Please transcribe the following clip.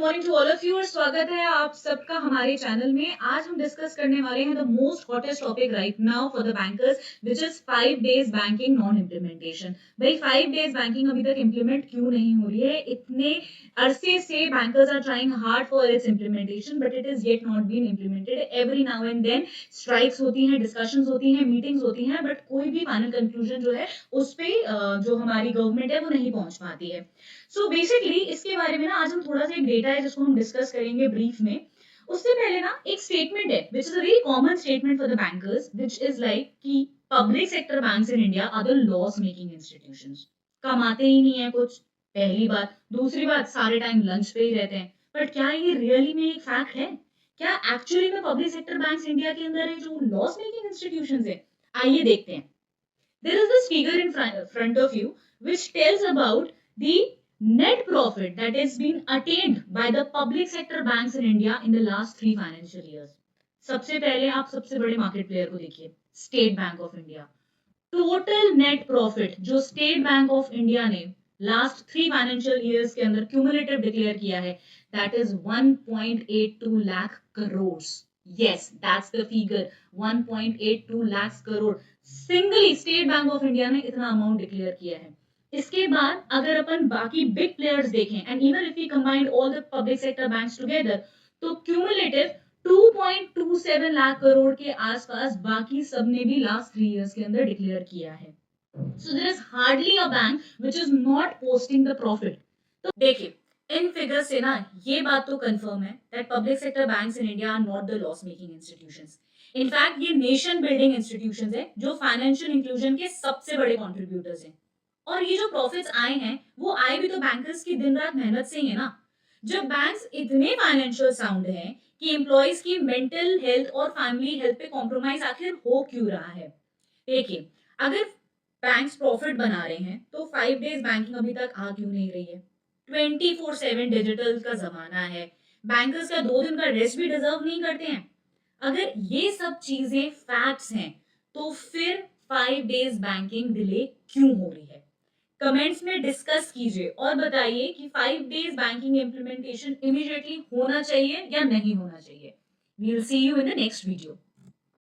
Morning to all of you और स्वागत है आप सबका हमारे चैनल में। आज हम डिस्कस करने वाले हैं the most hottest topic right now for the bankers which is 5 days banking non implementation. भाई 5 डेज बैंकिंग अभी तक इम्प्लीमेंट क्यों नहीं हो रही है? इतने अरसे से bankers are trying hard for its implementation but it is yet not been implemented. Every now and then strikes होती हैं, डिस्कशंस होती हैं, मीटिंग्स होती हैं, बट कोई भी फाइनल कंक्लूजन जो है उस पर जो हमारी गवर्नमेंट है वो नहीं पहुंच पाती है। सो बेसिकली इसके बारे में ना आज हम थोड़ा सा एक डेटा है जिसको हम डिस्कस करेंगे ब्रीफ में। उससे पहले ना एक स्टेटमेंट है which is a very common statement for the bankers which is like कि public sector banks in India are the loss making institutions. कमाते ही नहीं है कुछ, पहली बात। दूसरी बात, सारे टाइम लंच पे ही रहते हैं। बट क्या ये रियली में एक फैक्ट है? क्या एक्चुअली में पब्लिक सेक्टर बैंक्स इंडिया के अंदर है जो लॉस मेकिंग इंस्टीट्यूशंस है? आइए देखते हैं। There is this figure in front of you which tells about the net profit that has been attained by the public sector banks in India in the last 3 financial years. सबसे पहले आप सबसे बड़े market player को देखिए, state bank of India. Total net profit जो state bank of India ने last 3 financial years के अंदर क्यूमुलेटिव डिक्लेयर किया है, that is 1.82 lakh crore. Yes, that's the figure, 1.82 lakh crore singly state bank of India ने इतना अमाउंट डिक्लेयर किया है। इसके बाद अगर अपन बाकी बिग प्लेयर्स देखें and even if we combine all the public sector banks together, तो क्यूमुलेटिव 2.27 लाख करोड़ के आसपास बाकी सब ने भी लास्ट 3 इयर्स के अंदर डिक्लेयर किया है। So there is hardly a bank which is not posting the profit. तो देखिए इन फिगर्स से ना ये बात तो कंफर्म है that public sector banks in India are not the loss making institutions. In fact ये नेशन बिल्डिंग इंस्टीट्यूशंस है जो फाइनेंशियल इंक्लूजन के सबसे बड़े कंट्रीब्यूटर्स हैं। और ये जो प्रॉफिट्स आए हैं वो आए भी तो बैंकर्स की दिन रात मेहनत से ही है ना। जब बैंक्स इतने फाइनेंशियल साउंड हैं कि एम्प्लॉयज की मेंटल हेल्थ और फैमिली हेल्थ पे कॉम्प्रोमाइज आखिर हो क्यों रहा है? देखिए, अगर बैंक्स प्रॉफिट बना रहे हैं तो 5 डेज बैंकिंग अभी तक आ क्यों नहीं रही है? 24/7 डिजिटल का जमाना है, बैंकर्स का 2 दिन का रेस्ट भी डिजर्व नहीं करते हैं। अगर ये सब चीजें फैक्ट्स हैं तो फिर 5 डेज बैंकिंग डिले क्यों हो रही है? कमेंट्स में डिस्कस कीजिए और बताइए कि 5 डेज बैंकिंग इंप्लीमेंटेशन इमीडिएटली होना चाहिए या नहीं होना चाहिए। We will see you in the next video.